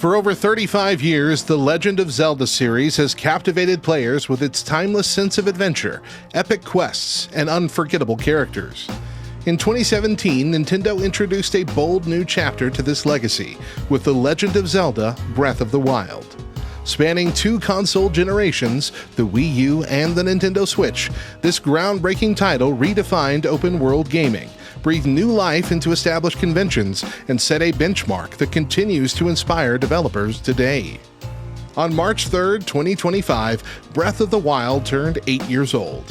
For over 35 years, the Legend of Zelda series has captivated players with its timeless sense of adventure, epic quests, and unforgettable characters. In 2017, Nintendo introduced a bold new chapter to this legacy with The Legend of Zelda: Breath of the Wild. Spanning 2 console generations, the Wii U and the Nintendo Switch, this groundbreaking title redefined open-world gaming, breathed new life into established conventions, and set a benchmark that continues to inspire developers today. On March 3, 2025, Breath of the Wild turned 8 years old.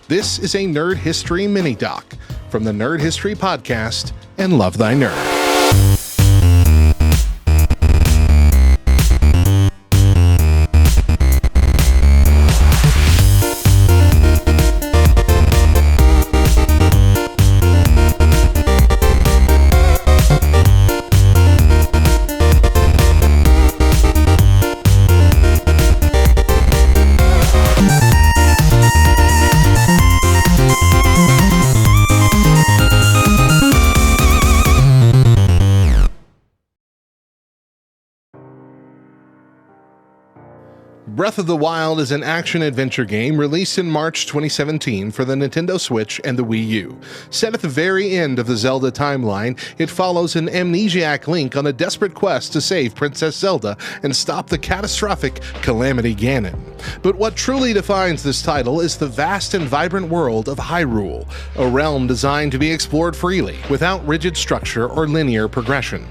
This is a Nerd History mini-doc from the Nerd History Podcast and Love Thy Nerd. Breath of the Wild is an action-adventure game released in March 2017 for the Nintendo Switch and the Wii U. Set at the very end of the Zelda timeline, it follows an amnesiac Link on a desperate quest to save Princess Zelda and stop the catastrophic Calamity Ganon. But what truly defines this title is the vast and vibrant world of Hyrule, a realm designed to be explored freely, without rigid structure or linear progression.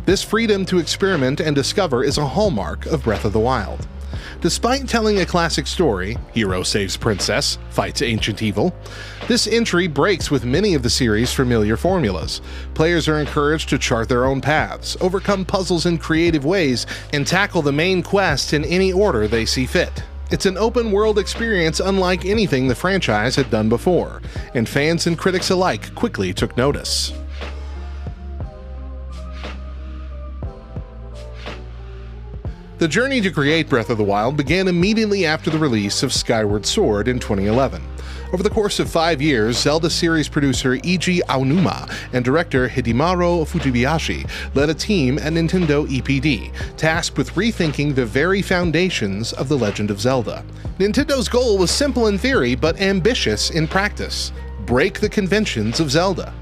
This freedom to experiment and discover is a hallmark of Breath of the Wild. Despite telling a classic story, hero saves princess, fights ancient evil, this entry breaks with many of the series' familiar formulas. Players are encouraged to chart their own paths, overcome puzzles in creative ways, and tackle the main quest in any order they see fit. It's an open-world experience unlike anything the franchise had done before, and fans and critics alike quickly took notice. The journey to create Breath of the Wild began immediately after the release of Skyward Sword in 2011. Over the course of 5 years, Zelda series producer Eiji Aonuma and director Hidemaru Fujibayashi led a team at Nintendo EPD, tasked with rethinking the very foundations of The Legend of Zelda. Nintendo's goal was simple in theory, but ambitious in practice: break the conventions of Zelda.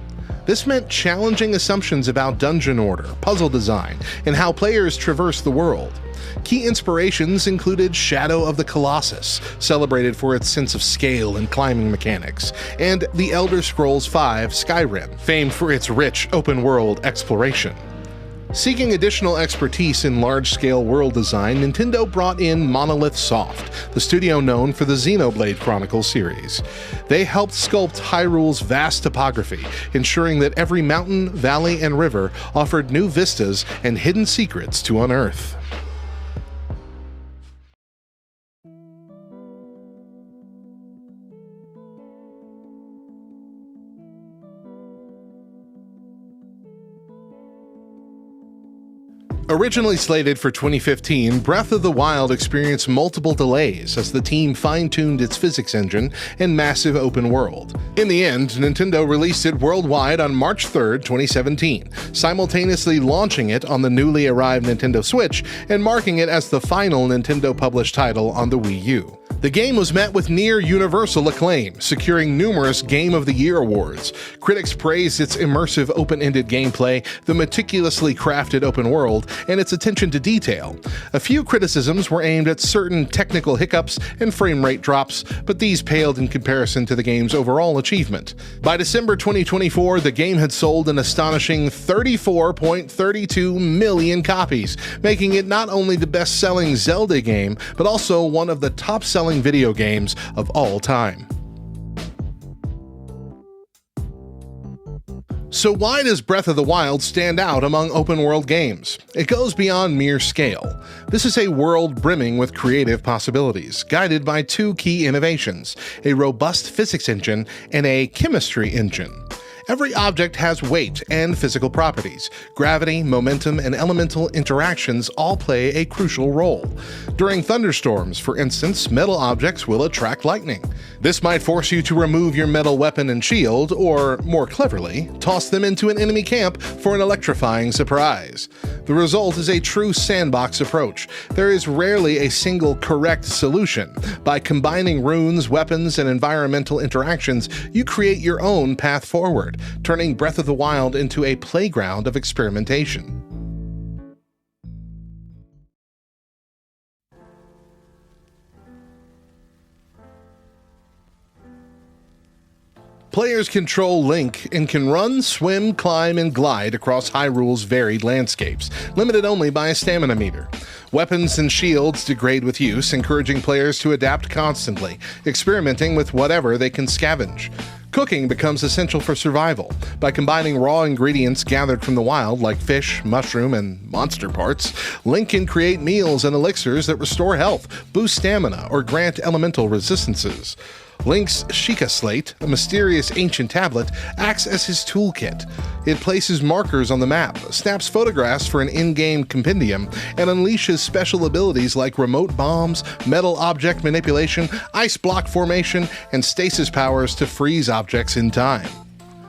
This meant challenging assumptions about dungeon order, puzzle design, and how players traverse the world. Key inspirations included Shadow of the Colossus, celebrated for its sense of scale and climbing mechanics, and The Elder Scrolls V: Skyrim, famed for its rich open-world exploration. Seeking additional expertise in large-scale world design, Nintendo brought in Monolith Soft, the studio known for the Xenoblade Chronicles series. They helped sculpt Hyrule's vast topography, ensuring that every mountain, valley, and river offered new vistas and hidden secrets to unearth. Originally slated for 2015, Breath of the Wild experienced multiple delays as the team fine-tuned its physics engine and massive open world. In the end, Nintendo released it worldwide on March 3, 2017, simultaneously launching it on the newly arrived Nintendo Switch and marking it as the final Nintendo-published title on the Wii U. The game was met with near-universal acclaim, securing numerous Game of the Year awards. Critics praised its immersive open-ended gameplay, the meticulously crafted open world, and its attention to detail. A few criticisms were aimed at certain technical hiccups and frame rate drops, but these paled in comparison to the game's overall achievement. By December 2024, the game had sold an astonishing 34.32 million copies, making it not only the best-selling Zelda game, but also one of the top-selling video games of all time. So why does Breath of the Wild stand out among open-world games? It goes beyond mere scale. This is a world brimming with creative possibilities, guided by 2 key innovations: a robust physics engine and a chemistry engine. Every object has weight and physical properties. Gravity, momentum, and elemental interactions all play a crucial role. During thunderstorms, for instance, metal objects will attract lightning. This might force you to remove your metal weapon and shield, or, more cleverly, toss them into an enemy camp for an electrifying surprise. The result is a true sandbox approach. There is rarely a single correct solution. By combining runes, weapons, and environmental interactions, you create your own path forward, turning Breath of the Wild into a playground of experimentation. Players control Link and can run, swim, climb, and glide across Hyrule's varied landscapes, limited only by a stamina meter. Weapons and shields degrade with use, encouraging players to adapt constantly, experimenting with whatever they can scavenge. Cooking becomes essential for survival. By combining raw ingredients gathered from the wild like fish, mushroom, and monster parts, Link can create meals and elixirs that restore health, boost stamina, or grant elemental resistances. Link's Sheikah Slate, a mysterious ancient tablet, acts as his toolkit. It places markers on the map, snaps photographs for an in-game compendium, and unleashes special abilities like remote bombs, metal object manipulation, ice block formation, and stasis powers to freeze objects in time.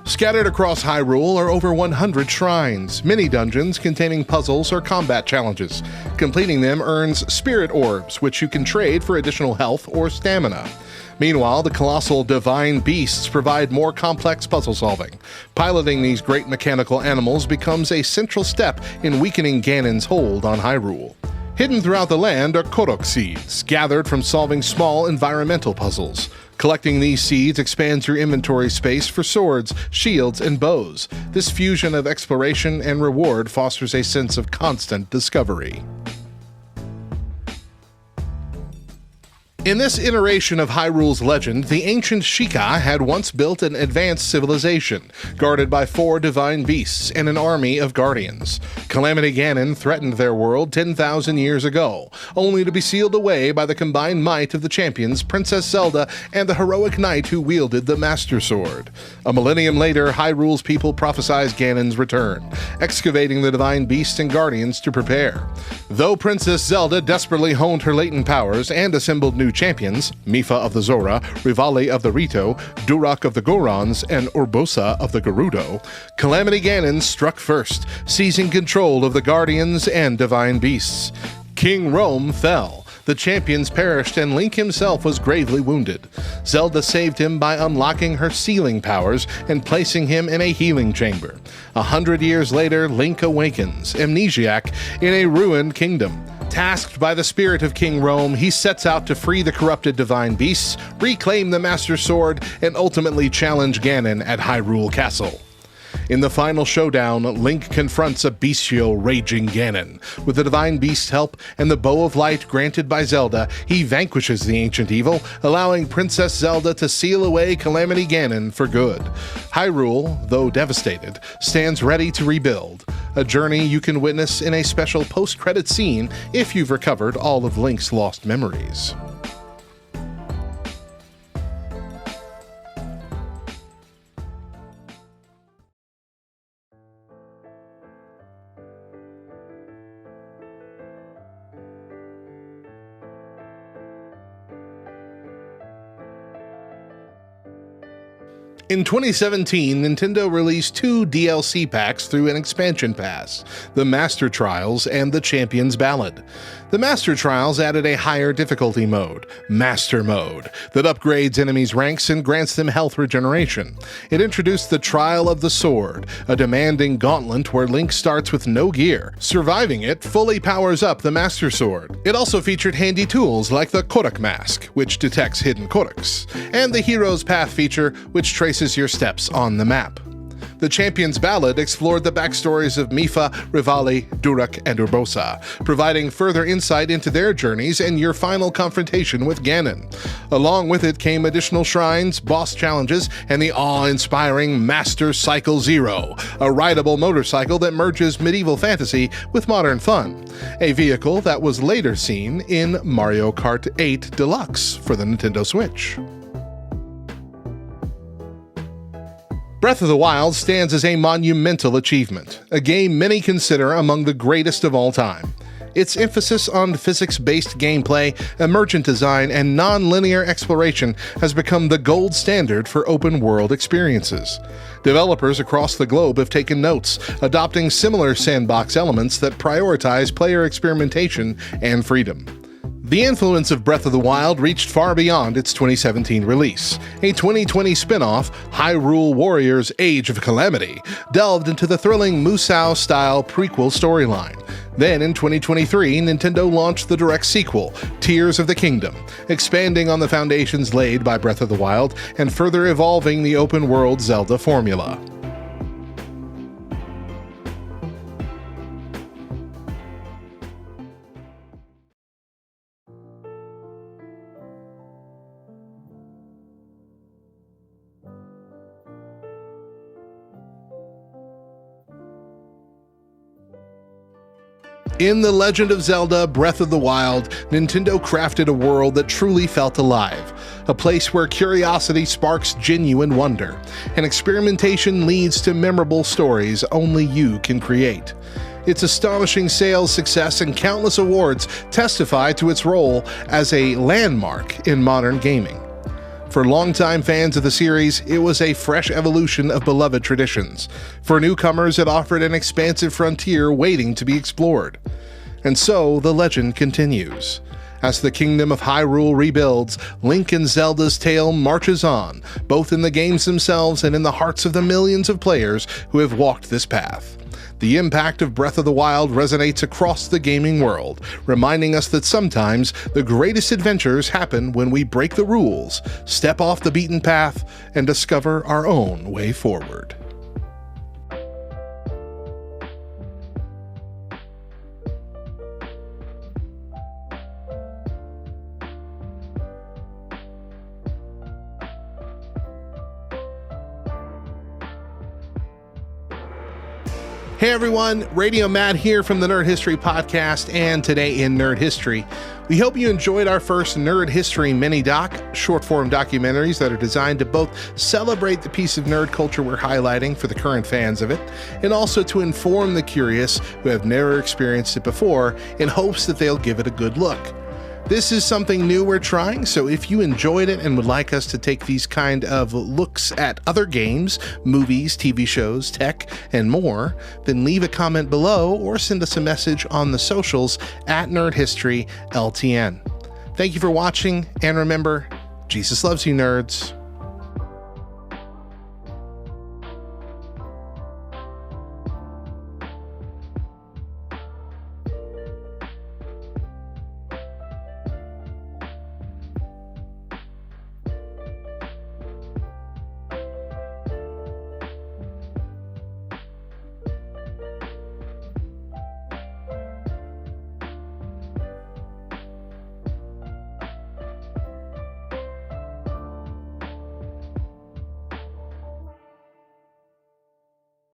Scattered across Hyrule are over 100 shrines, mini-dungeons containing puzzles or combat challenges. Completing them earns spirit orbs, which you can trade for additional health or stamina. Meanwhile, the colossal divine beasts provide more complex puzzle solving. Piloting these great mechanical animals becomes a central step in weakening Ganon's hold on Hyrule. Hidden throughout the land are Korok seeds, gathered from solving small environmental puzzles. Collecting these seeds expands your inventory space for swords, shields, and bows. This fusion of exploration and reward fosters a sense of constant discovery. In this iteration of Hyrule's legend, the ancient Sheikah had once built an advanced civilization, guarded by 4 divine beasts and an army of guardians. Calamity Ganon threatened their world 10,000 years ago, only to be sealed away by the combined might of the champions Princess Zelda and the heroic knight who wielded the Master Sword. A millennium later, Hyrule's people prophesied Ganon's return, excavating the divine beasts and guardians to prepare. Though Princess Zelda desperately honed her latent powers and assembled new champions, Mipha of the Zora, Rivali of the Rito, Durak of the Gorons, and Urbosa of the Gerudo, Calamity Ganon struck first, seizing control of the Guardians and Divine Beasts. King Rome fell, the champions perished, and Link himself was gravely wounded. Zelda saved him by unlocking her sealing powers and placing him in a healing chamber. 100 years later, Link awakens, amnesiac, in a ruined kingdom. Tasked by the spirit of King Rome, he sets out to free the corrupted divine beasts, reclaim the Master Sword, and ultimately challenge Ganon at Hyrule Castle. In the final showdown, Link confronts a bestial, raging Ganon. With the divine beast's help and the bow of light granted by Zelda, he vanquishes the ancient evil, allowing Princess Zelda to seal away Calamity Ganon for good. Hyrule, though devastated, stands ready to rebuild. A journey you can witness in a special post-credit scene if you've recovered all of Link's lost memories. In 2017, Nintendo released 2 DLC packs through an expansion pass, the Master Trials and the Champion's Ballad. The Master Trials added a higher difficulty mode, Master Mode, that upgrades enemies' ranks and grants them health regeneration. It introduced the Trial of the Sword, a demanding gauntlet where Link starts with no gear. Surviving it fully powers up the Master Sword. It also featured handy tools like the Korok Mask, which detects hidden Koroks, and the Hero's Path feature, which traces your steps on the map. The Champion's Ballad explored the backstories of Mipha, Rivali, Durak, and Urbosa, providing further insight into their journeys and your final confrontation with Ganon. Along with it came additional shrines, boss challenges, and the awe-inspiring Master Cycle Zero, a rideable motorcycle that merges medieval fantasy with modern fun, a vehicle that was later seen in Mario Kart 8 Deluxe for the Nintendo Switch. Breath of the Wild stands as a monumental achievement, a game many consider among the greatest of all time. Its emphasis on physics-based gameplay, emergent design, and non-linear exploration has become the gold standard for open-world experiences. Developers across the globe have taken notes, adopting similar sandbox elements that prioritize player experimentation and freedom. The influence of Breath of the Wild reached far beyond its 2017 release. A 2020 spin-off, Hyrule Warriors: Age of Calamity, delved into the thrilling Musou-style prequel storyline. Then in 2023, Nintendo launched the direct sequel, Tears of the Kingdom, expanding on the foundations laid by Breath of the Wild and further evolving the open-world Zelda formula. In The Legend of Zelda: Breath of the Wild, Nintendo crafted a world that truly felt alive, a place where curiosity sparks genuine wonder, and experimentation leads to memorable stories only you can create. Its astonishing sales success and countless awards testify to its role as a landmark in modern gaming. For longtime fans of the series, it was a fresh evolution of beloved traditions. For newcomers, it offered an expansive frontier waiting to be explored. And so, the legend continues. As the Kingdom of Hyrule rebuilds, Link and Zelda's tale marches on, both in the games themselves and in the hearts of the millions of players who have walked this path. The impact of Breath of the Wild resonates across the gaming world, reminding us that sometimes the greatest adventures happen when we break the rules, step off the beaten path, and discover our own way forward. Hey everyone, Radio Matt here from the Nerd History Podcast, and today in Nerd History, we hope you enjoyed our first Nerd History mini-doc, short-form documentaries that are designed to both celebrate the piece of nerd culture we're highlighting for the current fans of it, and also to inform the curious who have never experienced it before in hopes that they'll give it a good look. This is something new we're trying, so if you enjoyed it and would like us to take these kind of looks at other games, movies, TV shows, tech, and more, then leave a comment below or send us a message on the socials at NerdHistoryLTN. Thank you for watching, and remember, Jesus loves you, nerds.